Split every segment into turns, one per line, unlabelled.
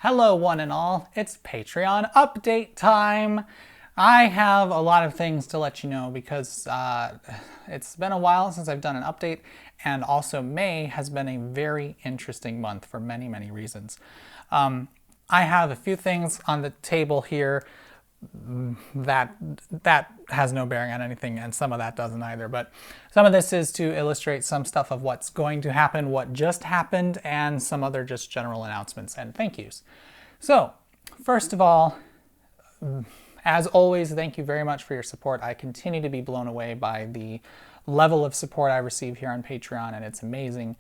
Hello one and all, it's Patreon update time! I have a lot of things to let you know because it's been a while since I've done an update, and also May has been a very interesting month for many reasons. I have a few things on the table here that has no bearing on anything, and some of that doesn't either, but some of this is to illustrate some stuff of what's going to happen, what just happened, and some other just general announcements and thank yous. So, first of all, as always, thank you very much for your support. I continue to be blown away by the level of support I receive here on Patreon, and it's amazing.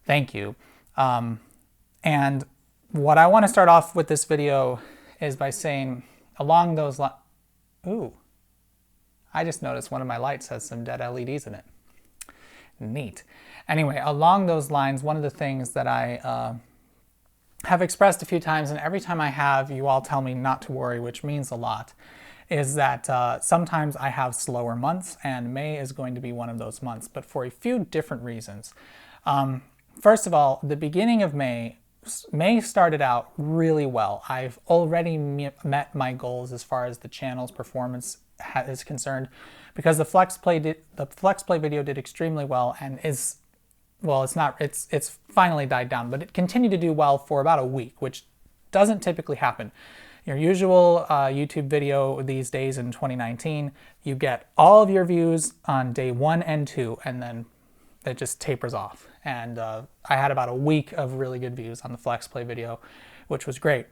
Thank you. And what I want to start off with this video is by saying, along those lines, ooh, I just noticed one of my lights has some dead LEDs in it. Neat. Anyway, along those lines, one of the things that I have expressed a few times, and every time I have, you all tell me not to worry, which means a lot, is that sometimes I have slower months, and May is going to be one of those months, but for a few different reasons. First of all, the beginning of May started out really well. I've already met my goals as far as the channel's performance is concerned, because the Flex Play video did extremely well, and it's finally died down, but it continued to do well for about a week, which doesn't typically happen. Your usual YouTube video these days in 2019, you get all of your views on day 1 and 2, and then it just tapers off. And I had about a week of really good views on the Flex Play video, which was great.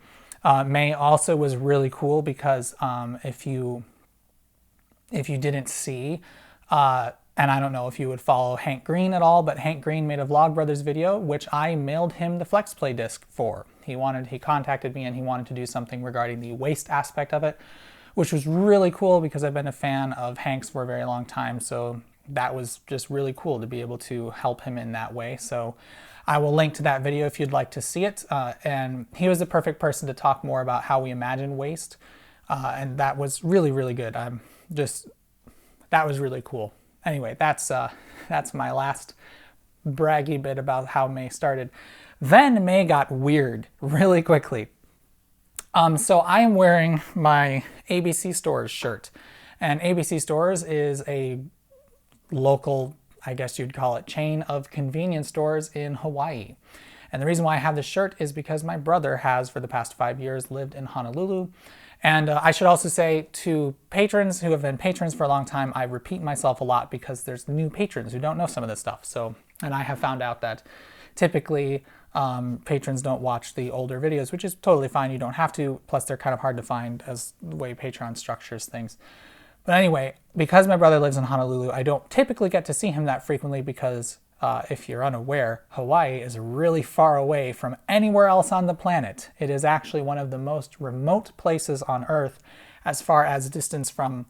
May also was really cool because if you didn't see, and I don't know if you would follow Hank Green at all, but Hank Green made a Vlogbrothers video, which I mailed him the Flex Play disc for. He contacted me and he wanted to do something regarding the waste aspect of it, which was really cool because I've been a fan of Hank's for a very long time, so that was just really cool to be able to help him in that way. So I will link to that video if you'd like to see it. And he was the perfect person to talk more about how we imagine waste. And that was really good. That was really cool. Anyway, that's my last braggy bit about how May started. Then May got weird really quickly. So I am wearing my ABC Stores shirt. And ABC Stores is a local, I guess you'd call it, chain of convenience stores in Hawaii. And the reason why I have this shirt is because my brother has, for the past 5 years, lived in Honolulu. And I should also say to patrons who have been patrons for a long time, I repeat myself a lot because there's new patrons who don't know some of this stuff. So, and I have found out that typically patrons don't watch the older videos, which is totally fine. You don't have to. Plus, they're kind of hard to find as the way Patreon structures things. But anyway, because my brother lives in Honolulu, I don't typically get to see him that frequently because, if you're unaware, Hawaii is really far away from anywhere else on the planet. It is actually one of the most remote places on Earth as far as distance from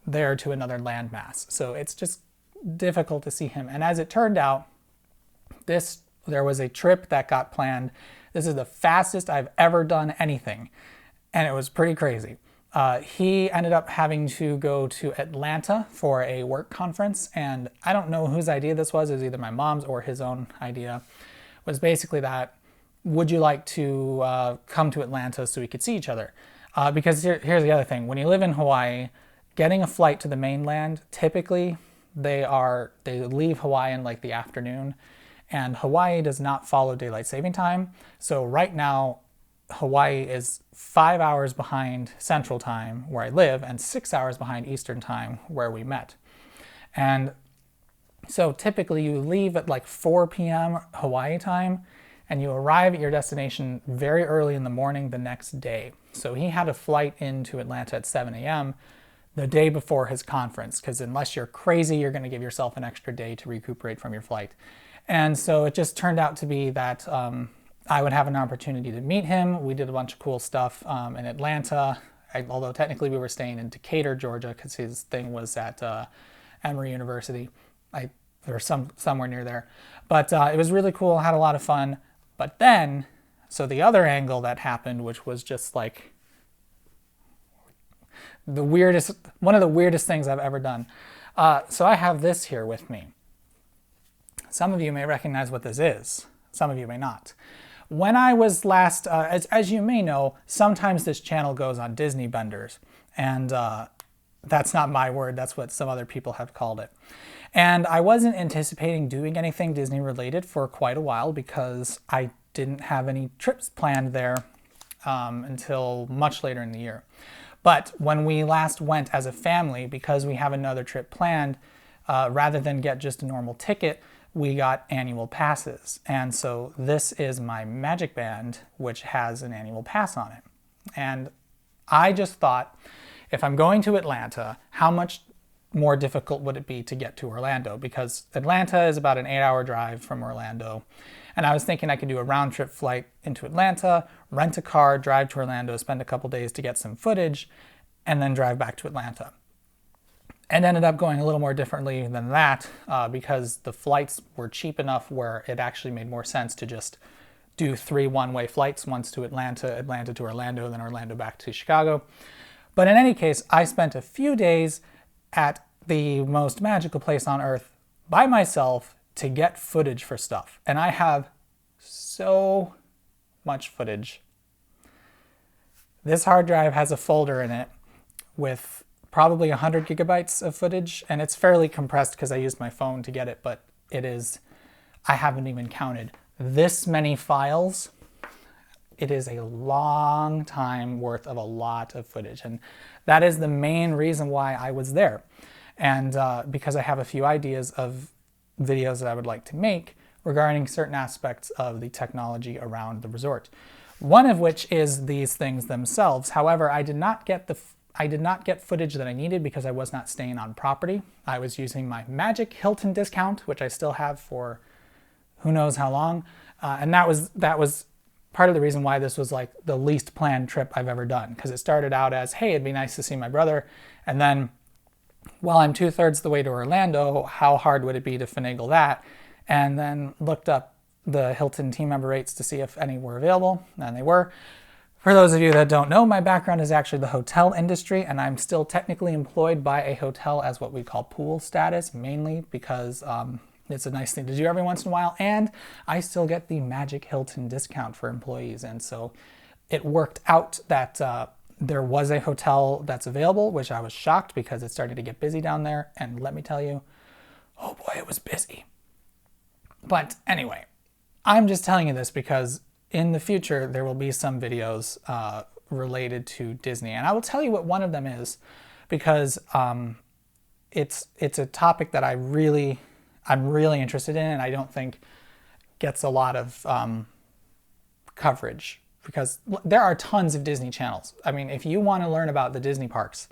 there to another landmass. So it's just difficult to see him. And as it turned out, there was a trip that got planned. This is the fastest I've ever done anything, and it was pretty crazy. He ended up having to go to Atlanta for a work conference, and I don't know whose idea this was. It was either my mom's or his own idea. It was basically that, would you like to come to Atlanta so we could see each other? Because here's the other thing. When you live in Hawaii, getting a flight to the mainland, typically they leave Hawaii in like the afternoon, and Hawaii does not follow daylight saving time. So right now, Hawaii is 5 hours behind Central Time, where I live, and 6 hours behind Eastern Time, where we met. And so typically you leave at like 4 p.m. Hawaii time, and you arrive at your destination very early in the morning the next day. So he had a flight into Atlanta at 7 a.m. the day before his conference, because unless you're crazy, you're going to give yourself an extra day to recuperate from your flight. And so it just turned out to be that I would have an opportunity to meet him. We did a bunch of cool stuff in Atlanta, although technically we were staying in Decatur, Georgia, because his thing was at Emory University, or somewhere near there. But it was really cool, had a lot of fun. But then, so the other angle that happened, which was just like one of the weirdest things I've ever done. So I have this here with me. Some of you may recognize what this is. Some of you may not. When I was last, as you may know, sometimes this channel goes on Disney benders, and that's not my word, that's what some other people have called it. And I wasn't anticipating doing anything Disney related for quite a while because I didn't have any trips planned there until much later in the year. But when we last went as a family, because we have another trip planned, rather than get just a normal ticket, we got annual passes. And so this is my Magic Band, which has an annual pass on it. And I just thought, if I'm going to Atlanta, how much more difficult would it be to get to Orlando? Because Atlanta is about an 8-hour drive from Orlando. And I was thinking I could do a round trip flight into Atlanta, rent a car, drive to Orlando, spend a couple days to get some footage, and then drive back to Atlanta. And ended up going a little more differently than that because the flights were cheap enough where it actually made more sense to just do 3 one-way flights, once to Atlanta, Atlanta to Orlando, then Orlando back to Chicago. But in any case, I spent a few days at the most magical place on earth by myself to get footage for stuff. And I have so much footage. This hard drive has a folder in it with probably 100 gigabytes of footage, and it's fairly compressed because I used my phone to get it, but it is, I haven't even counted this many files. It is a long time worth of a lot of footage, and that is the main reason why I was there. And because I have a few ideas of videos that I would like to make regarding certain aspects of the technology around the resort. One of which is these things themselves. However, I did not get footage that I needed because I was not staying on property. I was using my Magic Hilton discount, which I still have for who knows how long. And that was part of the reason why this was like the least planned trip I've ever done. Because it started out as, hey, it'd be nice to see my brother. And then, well, I'm 2/3 the way to Orlando. How hard would it be to finagle that? And then looked up the Hilton team member rates to see if any were available, and they were. For those of you that don't know, my background is actually the hotel industry, and I'm still technically employed by a hotel as what we call pool status, mainly because it's a nice thing to do every once in a while, and I still get the Magic Hilton discount for employees. And so it worked out that there was a hotel that's available, which I was shocked because it started to get busy down there, and let me tell you, oh boy, it was busy. But anyway, I'm just telling you this because in the future, there will be some videos related to Disney. And I will tell you what one of them is because it's a topic that I'm really interested in, and I don't think gets a lot of coverage because there are tons of Disney channels. I mean, if you want to learn about the Disney parks,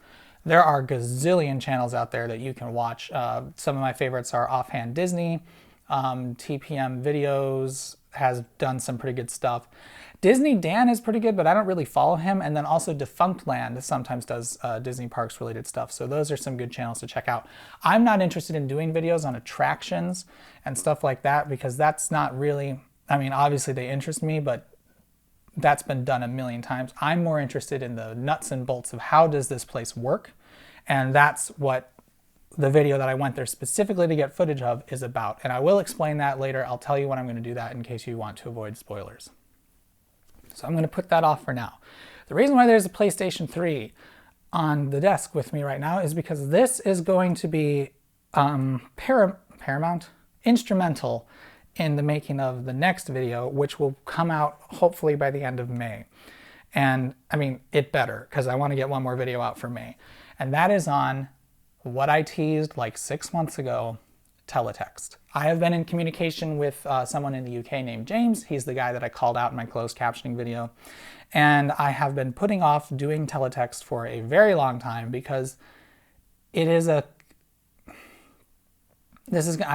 there are gazillion channels out there that you can watch. Some of my favorites are Offhand Disney, TPM Videos has done some pretty good stuff. Disney Dan is pretty good, but I don't really follow him. And then also Defunct Land sometimes does Disney parks related stuff. So those are some good channels to check out. I'm not interested in doing videos on attractions and stuff like that because that's not really, I mean, obviously they interest me, but that's been done a million times. I'm more interested in the nuts and bolts of how does this place work? And that's what the video that I went there specifically to get footage of is about. And I will explain that later. I'll tell you when I'm going to do that in case you want to avoid spoilers. So I'm going to put that off for now. The reason why there's a PlayStation 3 on the desk with me right now is because this is going to be instrumental in the making of the next video, which will come out hopefully by the end of May. And I mean, it better, because I want to get one more video out for May. And that is on what I teased like 6 months ago, teletext. I have been in communication with someone in the UK named James. He's the guy that I called out in my closed captioning video. And I have been putting off doing teletext for a very long time because it is a, this is going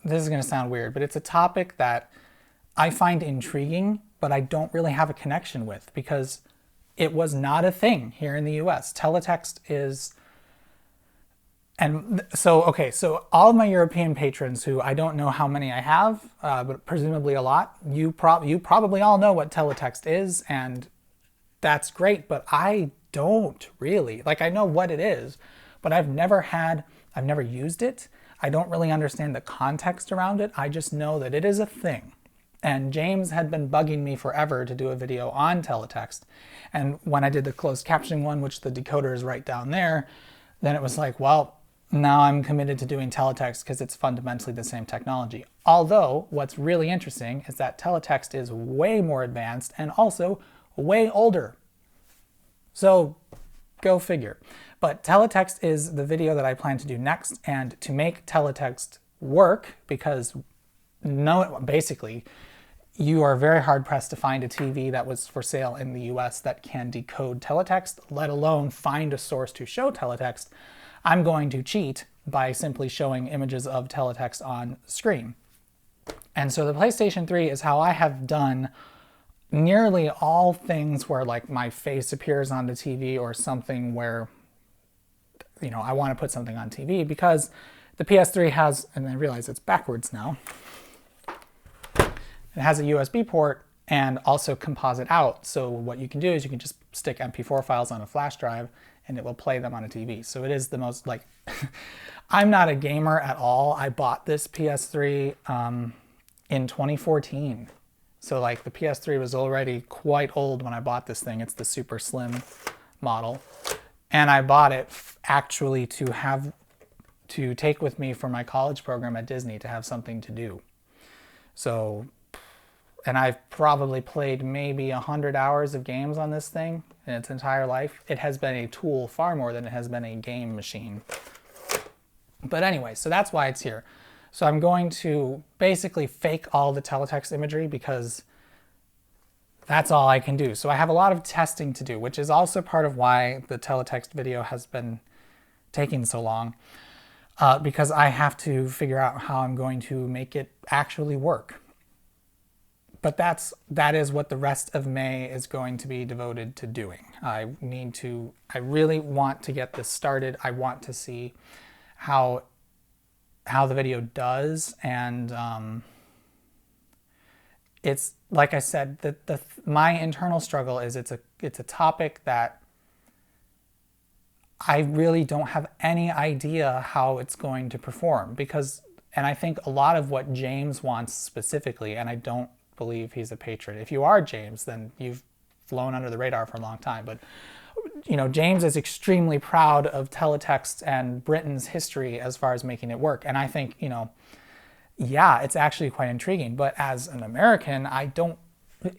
to sound weird, but it's a topic that I find intriguing, but I don't really have a connection with because it was not a thing here in the US. Teletext is, and so, okay, so all of my European patrons, who I don't know how many I have, but presumably a lot, you probably all know what teletext is, and that's great, but I don't really. Like, I know what it is, but I've never used it. I don't really understand the context around it. I just know that it is a thing. And James had been bugging me forever to do a video on teletext. And when I did the closed captioning one, which the decoder is right down there, then it was like, well, now I'm committed to doing teletext because it's fundamentally the same technology. Although, what's really interesting is that teletext is way more advanced and also way older. So, go figure. But teletext is the video that I plan to do next, and to make teletext work, because basically, you are very hard pressed to find a TV that was for sale in the US that can decode teletext, let alone find a source to show teletext. I'm going to cheat by simply showing images of teletext on screen. And so the PlayStation 3 is how I have done nearly all things where like my face appears on the TV or something where, you know, I want to put something on TV, because the PS3 has, and I realize it's backwards now, it has a USB port and also composite out. So what you can do is you can just stick MP4 files on a flash drive and it will play them on a TV. So it is the most, like, I'm not a gamer at all. I bought this PS3 in 2014. So like the PS3 was already quite old when I bought this thing. It's the super slim model. And I bought it actually to take with me for my college program at Disney, to have something to do. So, and I've probably played maybe 100 hours of games on this thing in its entire life. It has been a tool far more than it has been a game machine. But anyway, so that's why it's here. So I'm going to basically fake all the teletext imagery because that's all I can do. So I have a lot of testing to do, which is also part of why the teletext video has been taking so long, because I have to figure out how I'm going to make it actually work. But that is what the rest of May is going to be devoted to doing. I really want to get this started. I want to see how the video does, and it's like I said, my internal struggle is it's a topic that I really don't have any idea how it's going to perform, and I think a lot of what James wants specifically, and I don't believe he's a patron. If you are James, then you've flown under the radar for a long time. But you know, James is extremely proud of teletext and Britain's history as far as making it work. And I think, you know, yeah, it's actually quite intriguing. But as an American,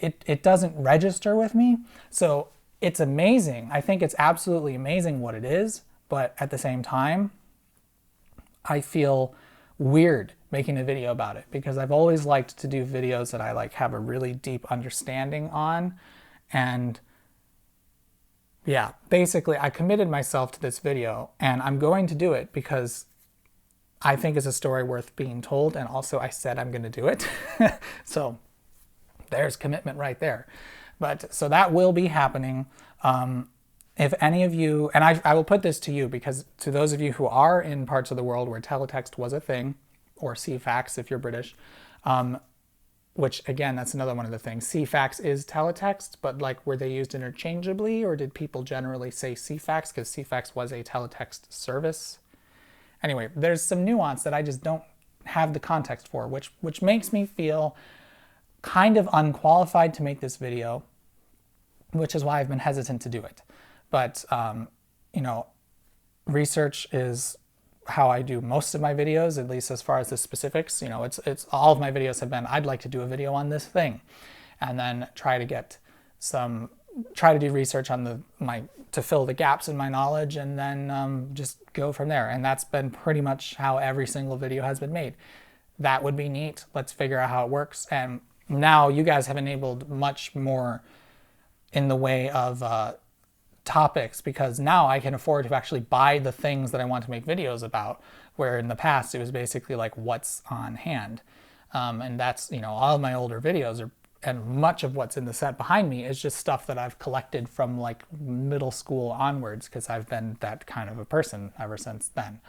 it doesn't register with me. So it's amazing. I think it's absolutely amazing what it is. But at the same time, I feel weird making a video about it, because I've always liked to do videos that I like have a really deep understanding on. And yeah, basically I committed myself to this video, and I'm going to do it because I think it's a story worth being told, and also I said I'm going to do it. So there's commitment right there. But so that will be happening. If any of you, and I will put this to you, because to those of you who are in parts of the world where teletext was a thing, or CFAX if you're British, which again, that's another one of the things. CFAX is teletext, but like, were they used interchangeably, or did people generally say CFAX because CFAX was a teletext service? Anyway, there's some nuance that I just don't have the context for, which makes me feel kind of unqualified to make this video, which is why I've been hesitant to do it. But, you know, research is how I do most of my videos, at least as far as the specifics. You know, it's all of my videos have been, I'd like to do a video on this thing, and then try to do research on to fill the gaps in my knowledge, and then just go from there. And that's been pretty much how every single video has been made. That would be neat. Let's figure out how it works. And now you guys have enabled much more in the way of topics, because now I can afford to actually buy the things that I want to make videos about, where in the past it was basically like what's on hand. And that's, you know, all of my older videos and much of what's in the set behind me is just stuff that I've collected from like middle school onwards, because I've been that kind of a person ever since then.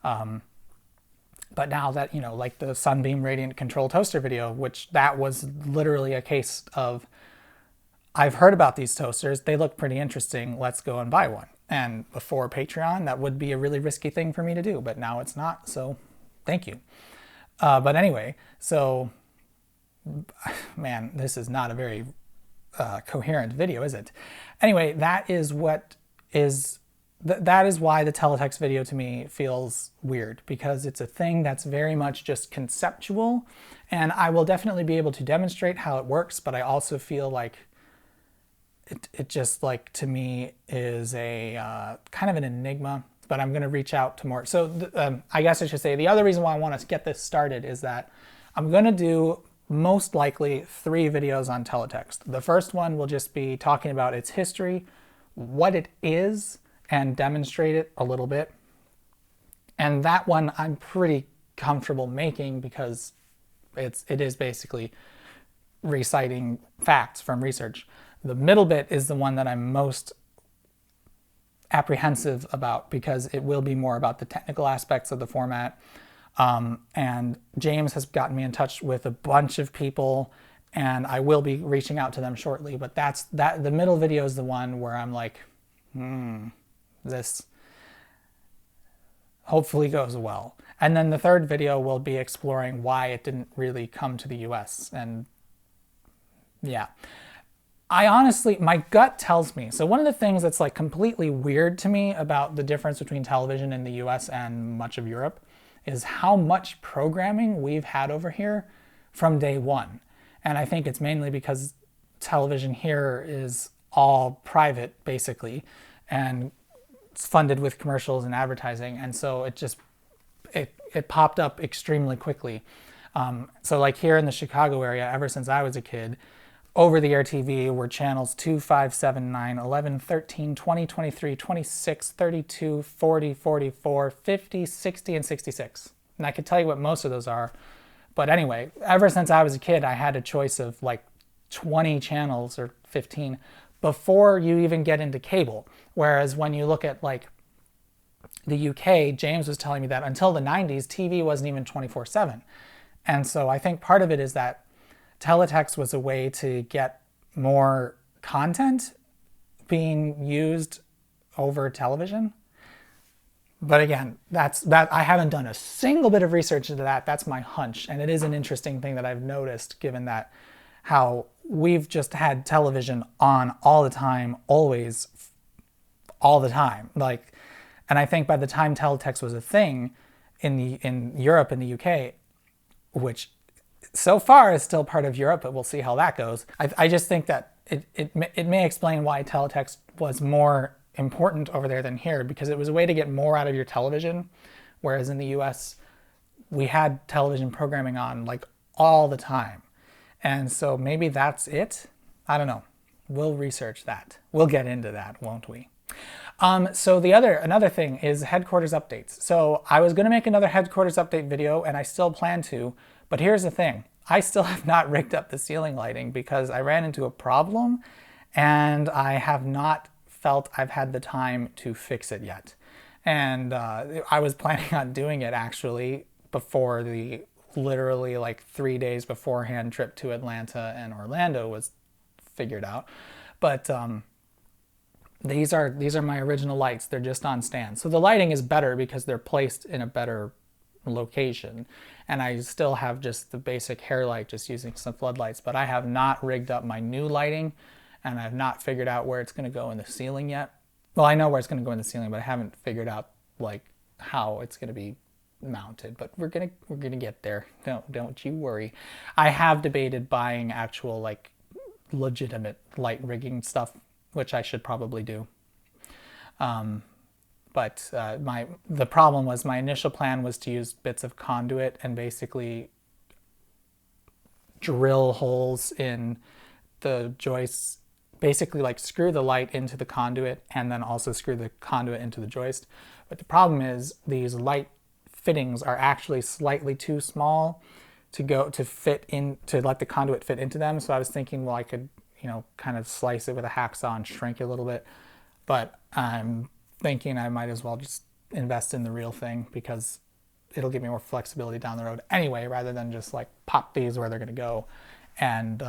But now that, you know, like the Sunbeam Radiant Control Toaster video, which that was literally a case of, I've heard about these toasters, they look pretty interesting, let's go and buy one. And before Patreon, that would be a really risky thing for me to do, but now it's not, so thank you. But anyway, so Man, this is not a very coherent video, is it? Anyway, that is what is that is why the teletext video to me feels weird, because it's a thing that's very much just conceptual, and I will definitely be able to demonstrate how it works, but I also feel like it just, like, to me is a kind of an enigma, but I'm going to reach out to more. So I guess I should say the other reason why I want to get this started is that I'm going to do most likely 3 videos on teletext. The first one will just be talking about its history, what it is, and demonstrate it a little bit. And that one I'm pretty comfortable making because it is basically reciting facts from research. The middle bit is the one that I'm most apprehensive about because it will be more about the technical aspects of the format. And James has gotten me in touch with a bunch of people, and I will be reaching out to them shortly. But the middle video is the one where I'm like, this hopefully goes well. And then the third video will be exploring why it didn't really come to the US. And yeah, I honestly, my gut tells me, so one of the things that's like completely weird to me about the difference between television in the US and much of Europe is how much programming we've had over here from day one. And I think it's mainly because television here is all private, basically, and it's funded with commercials and advertising, and so it popped up extremely quickly. So like here in the Chicago area, ever since I was a kid, over-the-air TV were channels 2, 5, 7, 9, 11, 13, 20, 23, 26, 32, 40, 44, 50, 60, and 66. And I could tell you what most of those are. But anyway, ever since I was a kid, I had a choice of like 20 channels or 15 before you even get into cable. Whereas when you look at like the UK, James was telling me that until the 90s, TV wasn't even 24/7. And so I think part of it is that teletext was a way to get more content being used over television. But again, that I haven't done a single bit of research into that. That's my hunch. And it is an interesting thing that I've noticed, given that how we've just had television on all the time, always, all the time. Like, and I think by the time teletext was a thing in Europe and the UK, which so far is still part of Europe, but we'll see how that goes. I just think that it may explain why teletext was more important over there than here, because it was a way to get more out of your television, whereas in the US, we had television programming on like all the time. And so maybe that's it. I don't know. We'll research that. We'll get into that, won't we? So another thing is headquarters updates. So I was going to make another headquarters update video, and I still plan to, but here's the thing. I still have not rigged up the ceiling lighting because I ran into a problem and I have not felt I've had the time to fix it yet. And I was planning on doing it actually before the literally like 3 days beforehand trip to Atlanta and Orlando was figured out. But these are my original lights. They're just on stands. So the lighting is better because they're placed in a better location. And I still have just the basic hair light, just using some floodlights, but I have not rigged up my new lighting, and I've not figured out where it's going to go in the ceiling yet. Well, I know where it's going to go in the ceiling, but I haven't figured out like how it's going to be mounted. But we're gonna get there. Don't you worry. I have debated buying actual like legitimate light rigging stuff, which I should probably do. But the problem was my initial plan was to use bits of conduit and basically drill holes in the joists, basically like screw the light into the conduit and then also screw the conduit into the joist. But the problem is these light fittings are actually slightly too small to let the conduit fit into them. So I was thinking, well, I could, kind of slice it with a hacksaw and shrink it a little bit. But I'm thinking I might as well just invest in the real thing because it'll give me more flexibility down the road anyway, rather than just like pop these where they're going to go. And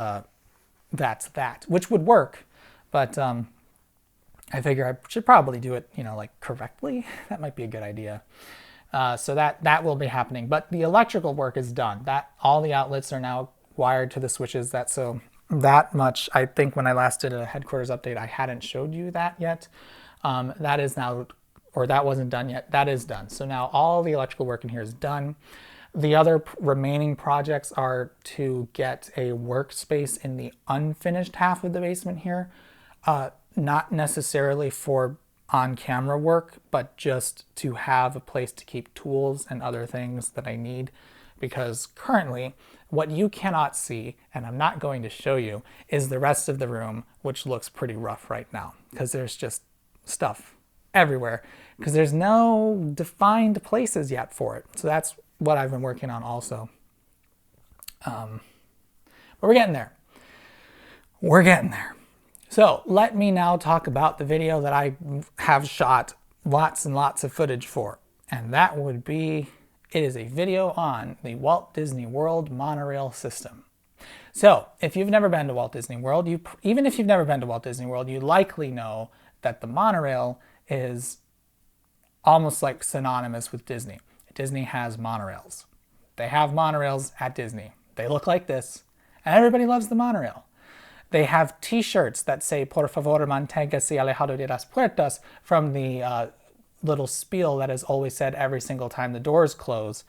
that's that, which would work. But I figure I should probably do it, like correctly. That might be a good idea. So that will be happening. But the electrical work is done. All the outlets are now wired to the switches. That much, I think when I last did a headquarters update, I hadn't showed you that yet. That is now, or that wasn't done yet. That is done. So now all the electrical work in here is done. The other remaining projects are to get a workspace in the unfinished half of the basement here. Not necessarily for on-camera work, but just to have a place to keep tools and other things that I need. Because currently, what you cannot see, and I'm not going to show you, is the rest of the room, which looks pretty rough right now, because there's just stuff everywhere, because there's no defined places yet for it. So that's what I've been working on also. But we're getting there. We're getting there. So let me now talk about the video that I have shot lots and lots of footage for. And that would be, it is a video on the Walt Disney World monorail system. So if you've never been to Walt Disney World, even if you've never been to Walt Disney World, you likely know that the monorail is almost like synonymous with Disney. Disney has monorails. They have monorails at Disney. They look like this, and everybody loves the monorail. They have t-shirts that say, "Por favor, manténgase alejado de las puertas," from the little spiel that is always said every single time the doors close.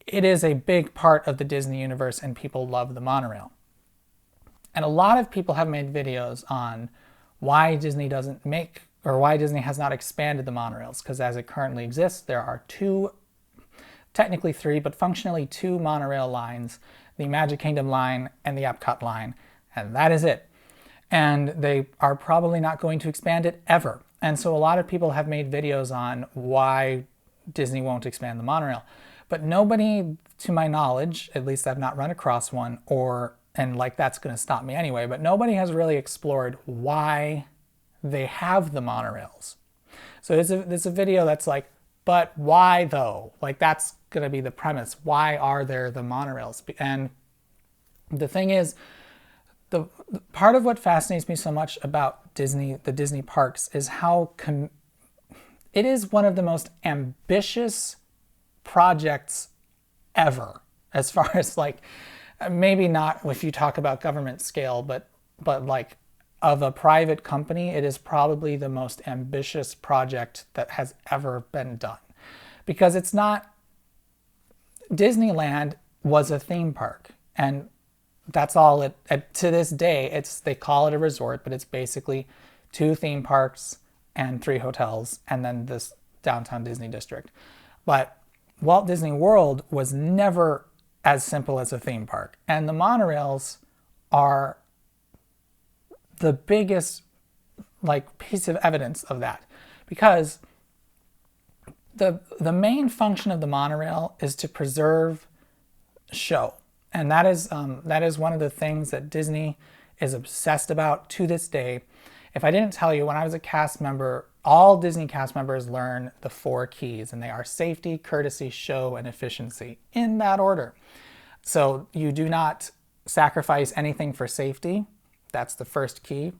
It is a big part of the Disney universe, and people love the monorail. And a lot of people have made videos on why Disney doesn't make, or why Disney has not expanded the monorails, because as it currently exists, there are two, technically three, but functionally two monorail lines, the Magic Kingdom line and the Epcot line, and that is it. And they are probably not going to expand it ever. And so a lot of people have made videos on why Disney won't expand the monorail. But nobody, to my knowledge, at least I've not run across one, and like that's going to stop me anyway, but nobody has really explored why they have the monorails. So there's a video that's like, but why though? Like that's going to be the premise. Why are there the monorails? And the thing is, the part of what fascinates me so much about Disney, the Disney parks, is how it is one of the most ambitious projects ever, as far as like, maybe not if you talk about government scale, but like of a private company, it is probably the most ambitious project that has ever been done. Because it's not, Disneyland was a theme park, and that's all it, to this day, they call it a resort, but it's basically 2 theme parks and 3 hotels, and then this downtown Disney district. But Walt Disney World was never as simple as a theme park. And the monorails are the biggest like piece of evidence of that, because the main function of the monorail is to preserve show. And that is one of the things that Disney is obsessed about to this day. If I didn't tell you, when I was a cast member, all Disney cast members learn the 4 keys, and they are safety, courtesy, show, and efficiency, in that order. So you do not sacrifice anything for safety. That's the first key.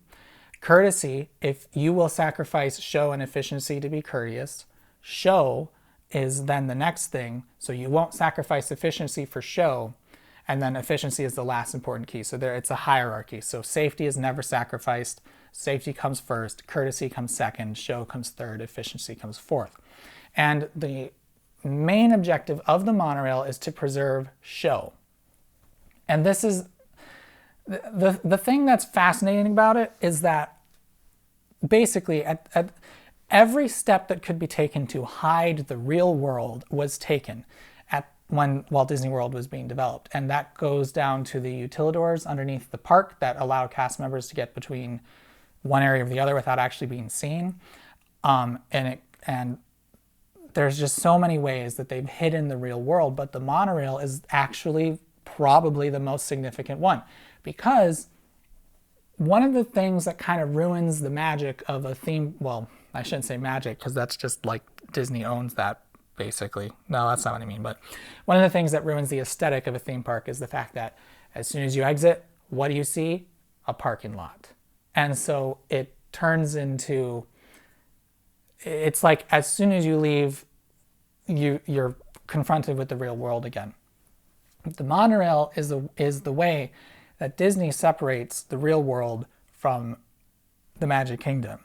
Courtesy, if you will sacrifice show and efficiency to be courteous, show is then the next thing. So you won't sacrifice efficiency for show, and then efficiency is the last important key. So it's a hierarchy. So safety is never sacrificed. Safety comes first, courtesy comes second, show comes third, efficiency comes fourth. And the main objective of the monorail is to preserve show. And this is the thing that's fascinating about it, is that basically at every step that could be taken to hide the real world was taken when Walt Disney World was being developed. And that goes down to the utilidors underneath the park that allow cast members to get between one area or the other without actually being seen. And there's just so many ways that they've hidden the real world, but the monorail is actually probably the most significant one, because one of the things that kind of ruins the magic of a theme, well, I shouldn't say magic, because that's just like Disney owns that, basically. No, that's not what I mean. But one of the things that ruins the aesthetic of a theme park is the fact that as soon as you exit, what do you see? A parking lot. And so it turns into, it's like as soon as you leave, you're confronted with the real world again. The monorail is the way that Disney separates the real world from the Magic Kingdom.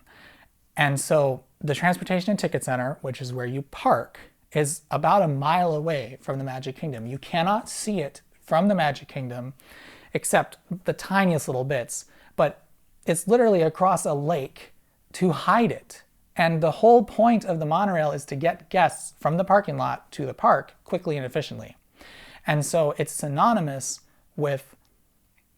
And so the Transportation and Ticket Center, which is where you park, is about a mile away from the Magic Kingdom. You cannot see it from the Magic Kingdom except the tiniest little bits, but it's literally across a lake to hide it. And the whole point of the monorail is to get guests from the parking lot to the park quickly and efficiently. And so it's synonymous with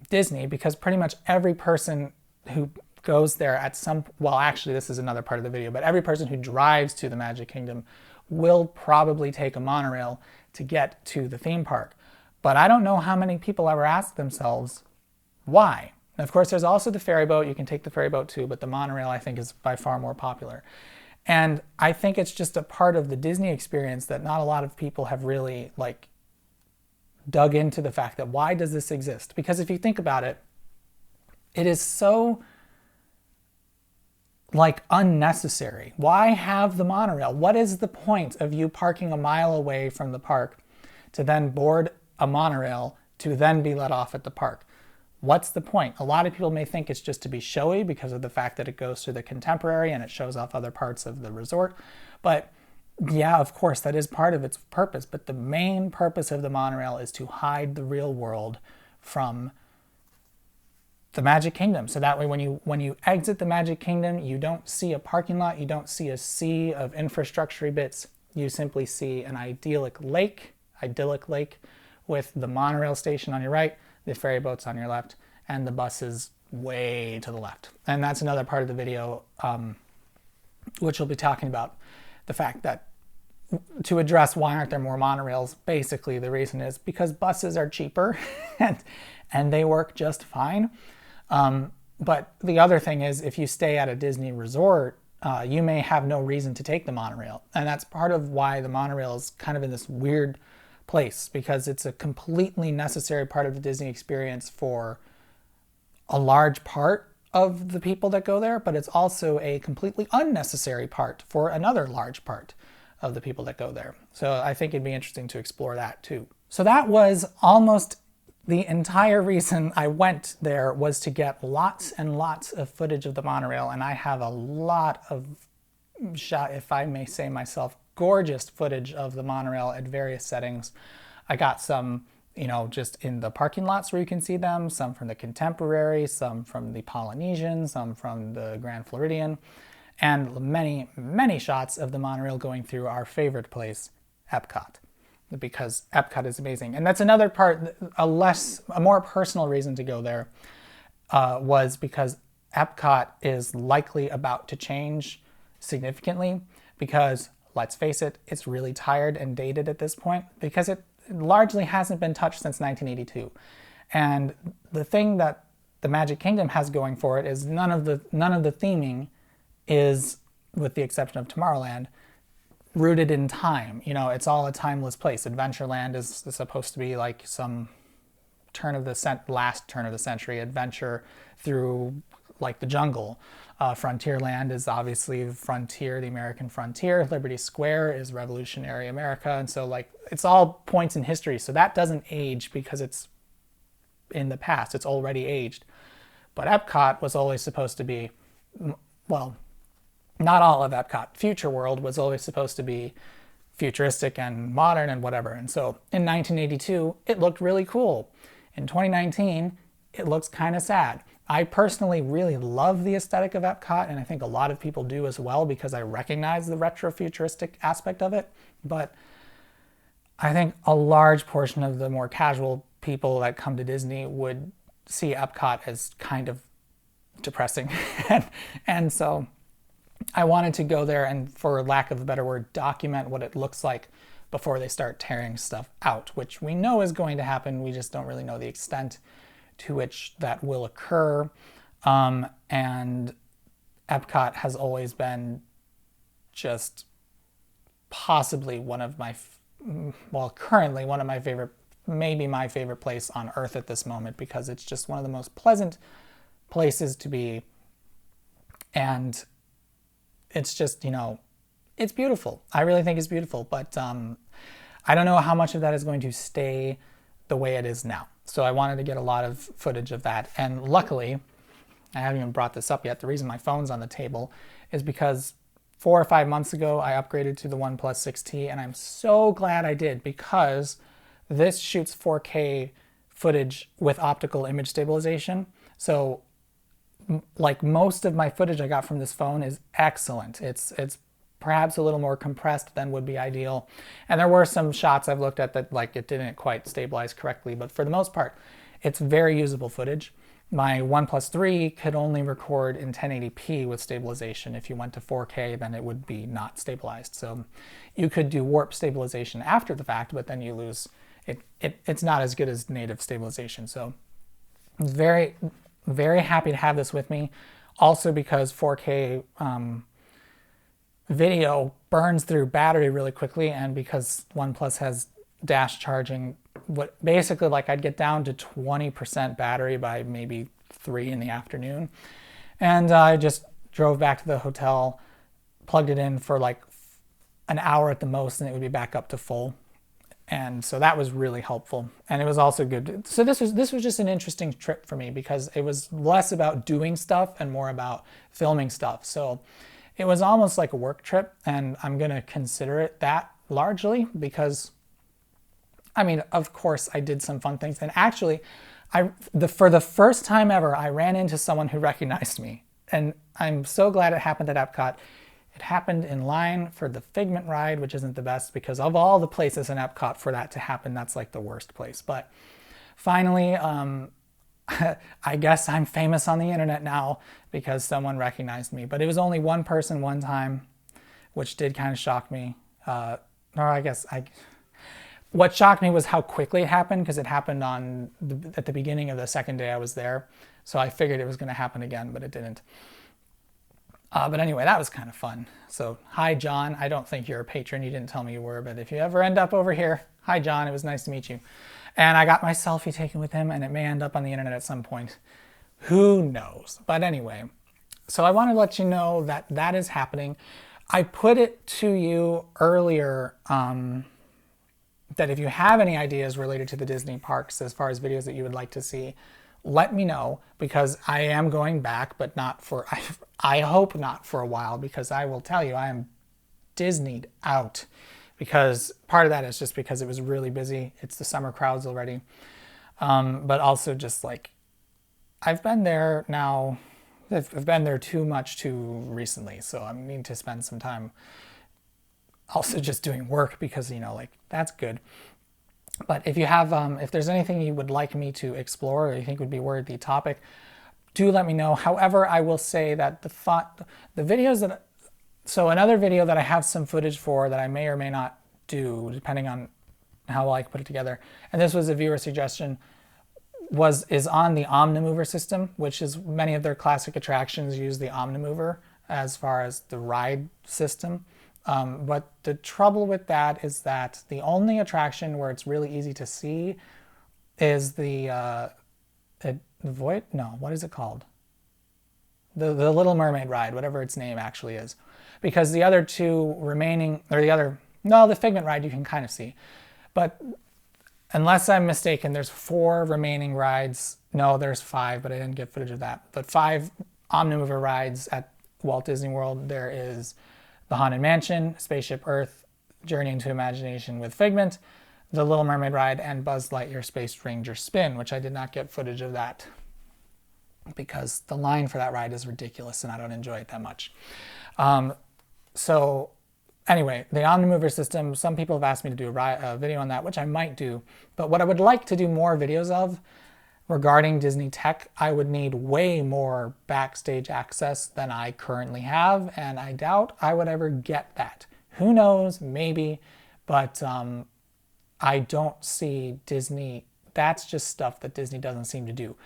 Disney because pretty much every person who goes there at some, well, actually this is another part of the video, but every person who drives to the Magic Kingdom will probably take a monorail to get to the theme park. But I don't know how many people ever ask themselves why. And of course, there's also the ferry boat. You can take the ferry boat too, but the monorail I think is by far more popular. And I think it's just a part of the Disney experience that not a lot of people have really dug into the fact that why does this exist? Because if you think about it, it is so unnecessary. Why have the monorail? What is the point of you parking a mile away from the park to then board a monorail to then be let off at the park? What's the point? A lot of people may think it's just to be showy because of the fact that it goes through the Contemporary and it shows off other parts of the resort. But yeah, of course, that is part of its purpose. But the main purpose of the monorail is to hide the real world from the Magic Kingdom. So that way when you exit the Magic Kingdom, you don't see a parking lot, you don't see a sea of infrastructure bits. You simply see an idyllic lake with the monorail station on your right, the ferry boats on your left, and the buses way to the left. And that's another part of the video which we'll be talking about, the fact that to address why aren't there more monorails, basically the reason is because buses are cheaper and they work just fine. But the other thing is if you stay at a Disney resort, you may have no reason to take the monorail. And that's part of why the monorail is kind of in this weird place, because it's a completely necessary part of the Disney experience for a large part of the people that go there, but it's also a completely unnecessary part for another large part of the people that go there. So I think it'd be interesting to explore that too. So that was almost the entire reason I went there, was to get lots and lots of footage of the monorail, and I have a lot of if I may say myself, gorgeous footage of the monorail at various settings. I got some, just in the parking lots where you can see them, some from the Contemporary, some from the Polynesian, some from the Grand Floridian, and many, many shots of the monorail going through our favorite place, Epcot, because Epcot is amazing. And that's another part, a more personal reason to go there was because Epcot is likely about to change significantly, because let's face it, it's really tired and dated at this point because it largely hasn't been touched since 1982. And the thing that the Magic Kingdom has going for it is none of the theming is, with the exception of Tomorrowland, rooted in time. It's all a timeless place. Adventureland is supposed to be like some last turn of the century adventure through the jungle. Frontierland is obviously frontier, the American frontier. Liberty Square is revolutionary America. And so it's all points in history. So that doesn't age because it's in the past. It's already aged. But Epcot was always supposed to be, well, not all of Epcot. Future World was always supposed to be futuristic and modern and whatever. And so in 1982, it looked really cool. In 2019, it looks kind of sad. I personally really love the aesthetic of Epcot, and I think a lot of people do as well because I recognize the retro-futuristic aspect of it. But I think a large portion of the more casual people that come to Disney would see Epcot as kind of depressing. And so I wanted to go there and, for lack of a better word, document what it looks like before they start tearing stuff out, which we know is going to happen. We just don't really know the extent to which that will occur. And Epcot has always been just possibly one of my, currently one of my favorite, maybe my favorite place on earth at this moment, because it's just one of the most pleasant places to be. And it's just, it's beautiful. I really think it's beautiful, but I don't know how much of that is going to stay the way it is now. So I wanted to get a lot of footage of that. And luckily, I haven't even brought this up yet, the reason my phone's on the table is because 4 or 5 months ago, I upgraded to the OnePlus 6T, and I'm so glad I did because this shoots 4K footage with optical image stabilization. So like most of my footage I got from this phone is excellent. It's perhaps a little more compressed than would be ideal. And there were some shots I've looked at that like it didn't quite stabilize correctly, but for the most part, it's very usable footage. My OnePlus 3 could only record in 1080p with stabilization. If you went to 4K, then it would be not stabilized. So you could do warp stabilization after the fact, but then you lose it. It's not as good as native stabilization. So I'm very, very happy to have this with me. Also because 4K video burns through battery really quickly, and because OnePlus has dash charging, what basically like I'd get down to 20% battery by maybe 3 in the afternoon. And I just drove back to the hotel, plugged it in for like an hour at the most, and it would be back up to full. And so that was really helpful. And it was also good. So this was just an interesting trip for me because it was less about doing stuff and more about filming stuff. So it was almost like a work trip, and I'm going to consider it that largely because, I mean, of course I did some fun things. And actually, for the first time ever, I ran into someone who recognized me. And I'm so glad it happened at Epcot. It happened in line for the Figment ride, which isn't the best because of all the places in Epcot for that to happen, that's like the worst place. But finally, I guess I'm famous on the internet now because someone recognized me. But it was only one person one time, which did kind of shock me. What shocked me was how quickly it happened, because it happened at the beginning of the second day I was there. So I figured it was going to happen again, but it didn't. But anyway, that was kind of fun. So hi, John. I don't think you're a patron. You didn't tell me you were, but if you ever end up over here, hi, John. It was nice to meet you. And I got my selfie taken with him, and it may end up on the internet at some point. Who knows? But anyway, so I want to let you know that that is happening. I put it to you earlier that if you have any ideas related to the Disney parks as far as videos that you would like to see, let me know, because I am going back, but not for, I hope not for a while, because I will tell you I am Disneyed out. Because part of that is just because it was really busy. It's the summer crowds already. But also just like, I've been there now, I've been there too much too recently. So I need to spend some time also just doing work because, you know, like that's good. But if you have, if there's anything you would like me to explore or you think would be worthy topic, do let me know. However, I will say that the videos that, so another video that I have some footage for that I may or may not do, depending on how well I can put it together, and this was a viewer suggestion, is on the Omnimover system, which is many of their classic attractions use the Omnimover as far as the ride system. But the trouble with that is that the only attraction where it's really easy to see is the Void? No, what is it called? The Little Mermaid ride, whatever its name actually is. Because the other two remaining, or the Figment ride you can kind of see. But unless I'm mistaken, there's 4 remaining rides. No, there's 5, but I didn't get footage of that. But 5 Omnimover rides at Walt Disney World. There is the Haunted Mansion, Spaceship Earth, Journey into Imagination with Figment, the Little Mermaid ride, and Buzz Lightyear Space Ranger Spin, which I did not get footage of that because the line for that ride is ridiculous and I don't enjoy it that much. So anyway, the Omnimover system, some people have asked me to do a video on that, which I might do. But what I would like to do more videos of regarding Disney tech, I would need way more backstage access than I currently have, and I doubt I would ever get that. Who knows, maybe, but I don't see Disney, that's just stuff that Disney doesn't seem to do.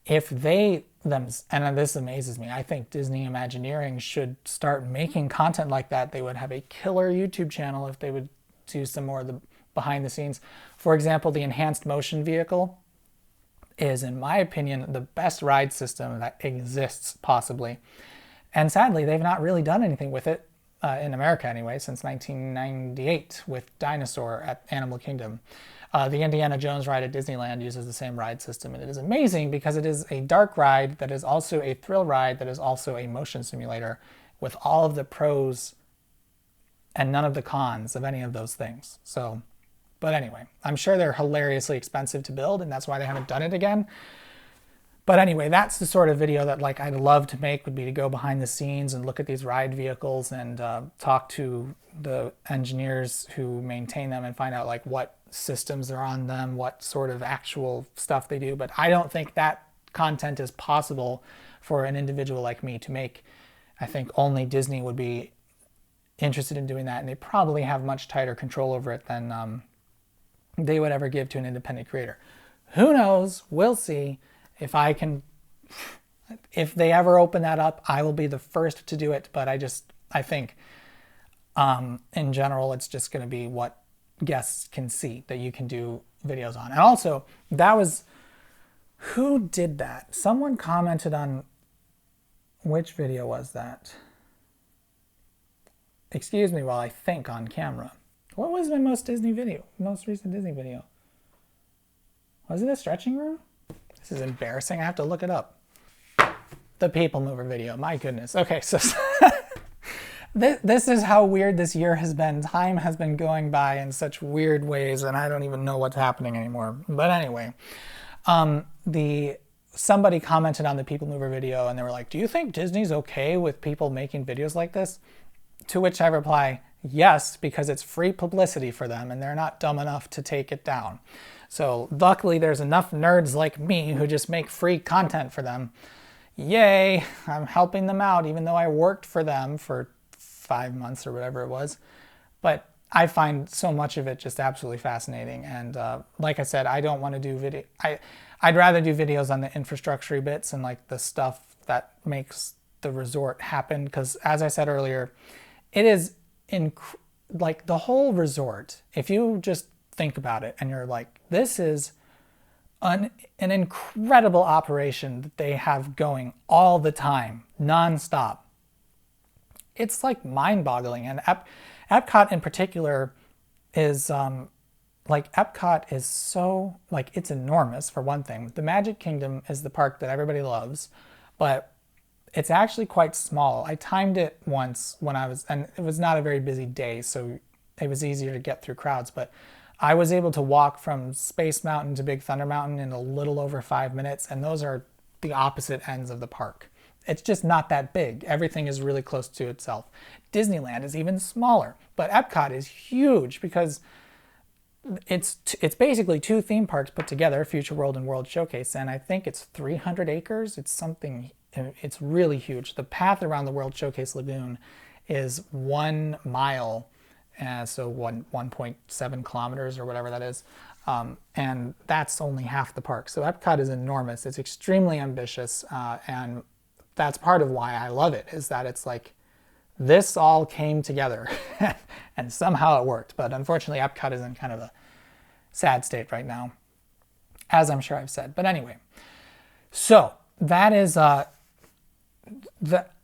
If they, and this amazes me, I think Disney Imagineering should start making content like that. They would have a killer YouTube channel if they would do some more of the behind the scenes. For example, the enhanced motion vehicle is, in my opinion, the best ride system that exists, possibly. And sadly, they've not really done anything with it, in America anyway, since 1998 with Dinosaur at Animal Kingdom. The Indiana Jones ride at Disneyland uses the same ride system, and it is amazing because it is a dark ride that is also a thrill ride that is also a motion simulator with all of the pros and none of the cons of any of those things. So, but anyway, I'm sure they're hilariously expensive to build, and that's why they haven't done it again. But anyway, that's the sort of video that like I'd love to make, would be to go behind the scenes and look at these ride vehicles and talk to the engineers who maintain them and find out like what systems are on them, what sort of actual stuff they do. But I don't think that content is possible for an individual like me to make. I think only Disney would be interested in doing that, and they probably have much tighter control over it than they would ever give to an independent creator. Who knows? We'll see. If they ever open that up, I will be the first to do it. But I think in general, it's just going to be what guests can see that you can do videos on. And also, who did that? Someone commented on, which video was that? Excuse me while I think on camera. What was my most recent Disney video? Was it a stretching room? This is embarrassing. I have to look it up. The People Mover video. My goodness. Okay, so this is how weird this year has been. Time has been going by in such weird ways, and I don't even know what's happening anymore. But anyway, somebody commented on the People Mover video, and they were like, "Do you think Disney's okay with people making videos like this?" To which I reply, yes, because it's free publicity for them, and they're not dumb enough to take it down. So luckily there's enough nerds like me who just make free content for them. Yay, I'm helping them out even though I worked for them for 5 months or whatever it was. But I find so much of it just absolutely fascinating. And like I said, I don't want to do video. I'd rather do videos on the infrastructure bits and like the stuff that makes the resort happen. Because as I said earlier, it is like the whole resort, if you just think about it and you're like, this is an incredible operation that they have going all the time, non-stop. It's like mind-boggling. And Epcot in particular is Epcot is so, like, it's enormous for one thing. The Magic Kingdom is the park that everybody loves, but it's actually quite small. I timed it once and it was not a very busy day, so it was easier to get through crowds, but I was able to walk from Space Mountain to Big Thunder Mountain in a little over 5 minutes, and those are the opposite ends of the park. It's just not that big. Everything is really close to itself. Disneyland is even smaller, but Epcot is huge because it's basically 2 theme parks put together, Future World and World Showcase, and I think it's 300 acres. It's really huge. The path around the World Showcase Lagoon is 1 mile, so 1.7 kilometers or whatever that is. And that's only half the park. So Epcot is enormous. It's extremely ambitious. And that's part of why I love it, is that it's like, this all came together and somehow it worked. But unfortunately, Epcot is in kind of a sad state right now, as I'm sure I've said. But anyway, so that is the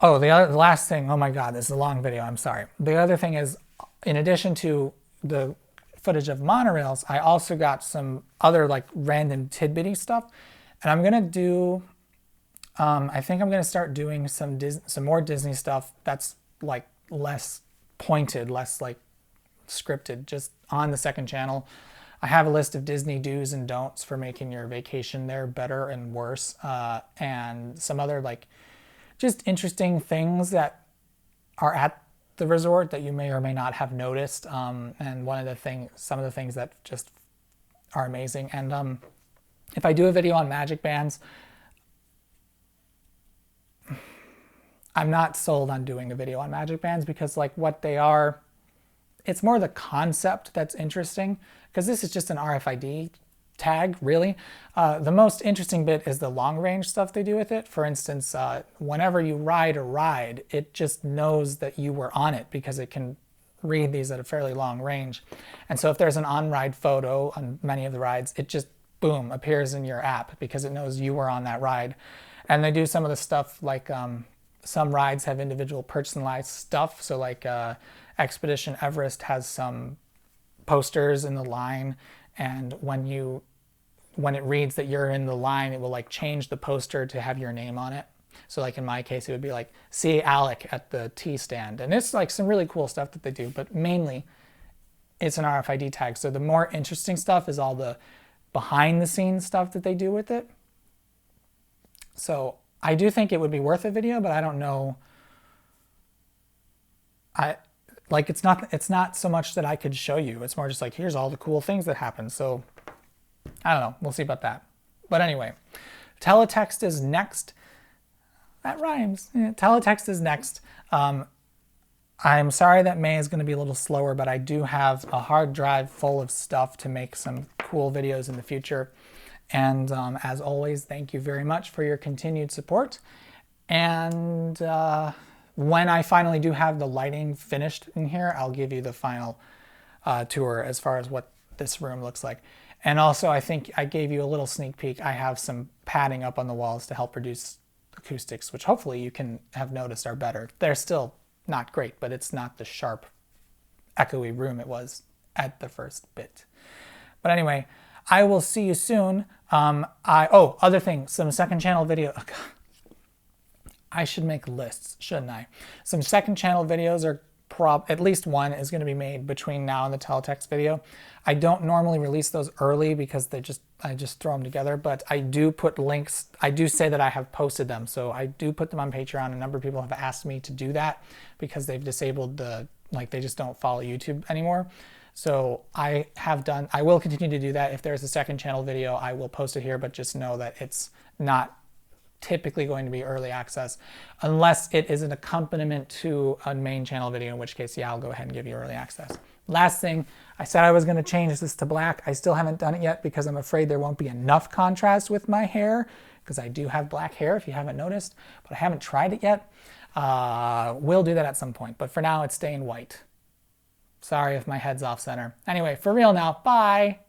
last thing. Oh my God, this is a long video. I'm sorry. The other thing is, in addition to the footage of monorails, I also got some other like random tidbitty stuff, and I'm gonna do. I think I'm gonna start doing some more Disney stuff that's like less pointed, less like scripted, just on the second channel. I have a list of Disney do's and don'ts for making your vacation there better and worse, and some other like just interesting things that are at the resort that you may or may not have noticed, and some of the things that just are amazing. And if I do a video on Magic Bands, I'm not sold on doing a video on Magic Bands because like what they are, it's more the concept that's interesting, because this is just an RFID tag, really. The most interesting bit is the long range stuff they do with it. For instance, whenever you ride a ride, it just knows that you were on it because it can read these at a fairly long range. And so if there's an on-ride photo on many of the rides, it just, boom, appears in your app because it knows you were on that ride. And they do some of the stuff like, some rides have individual personalized stuff. So like Expedition Everest has some posters in the line, and when it reads that you're in the line, it will like change the poster to have your name on it. So like in my case, it would be like, see Alec at the tea stand. And it's like some really cool stuff that they do, but mainly it's an RFID tag. So the more interesting stuff is all the behind the scenes stuff that they do with it. So I do think it would be worth a video, but I don't know. It's not so much that I could show you. It's more just like, here's all the cool things that happen. So I don't know. We'll see about that. But anyway, teletext is next. That rhymes. Yeah, teletext is next. I'm sorry that May is going to be a little slower, but I do have a hard drive full of stuff to make some cool videos in the future. And as always, thank you very much for your continued support. And when I finally do have the lighting finished in here, I'll give you the final tour as far as what this room looks like. And also, I think I gave you a little sneak peek. I have some padding up on the walls to help reduce acoustics, which hopefully you can have noticed are better. They're still not great, but it's not the sharp, echoey room it was at the first bit. But anyway, I will see you soon. Other thing, some second channel video. Oh, I should make lists, shouldn't I? Some second channel videos are at least one is going to be made between now and the teletext video. I don't normally release those early because I just throw them together, but I do put links. I do say that I have posted them, so I do put them on Patreon. A number of people have asked me to do that because they've disabled they just don't follow YouTube anymore. So I will continue to do that. If there's a second channel video, I will post it here, but just know that it's not typically going to be early access unless it is an accompaniment to a main channel video, in which case, yeah, I'll go ahead and give you early access. Last thing, I said I was going to change this to black. I still haven't done it yet because I'm afraid there won't be enough contrast with my hair, because I do have black hair if you haven't noticed, but I haven't tried it yet. We'll do that at some point, but for now it's staying white. Sorry if my head's off center. Anyway, for real now, bye!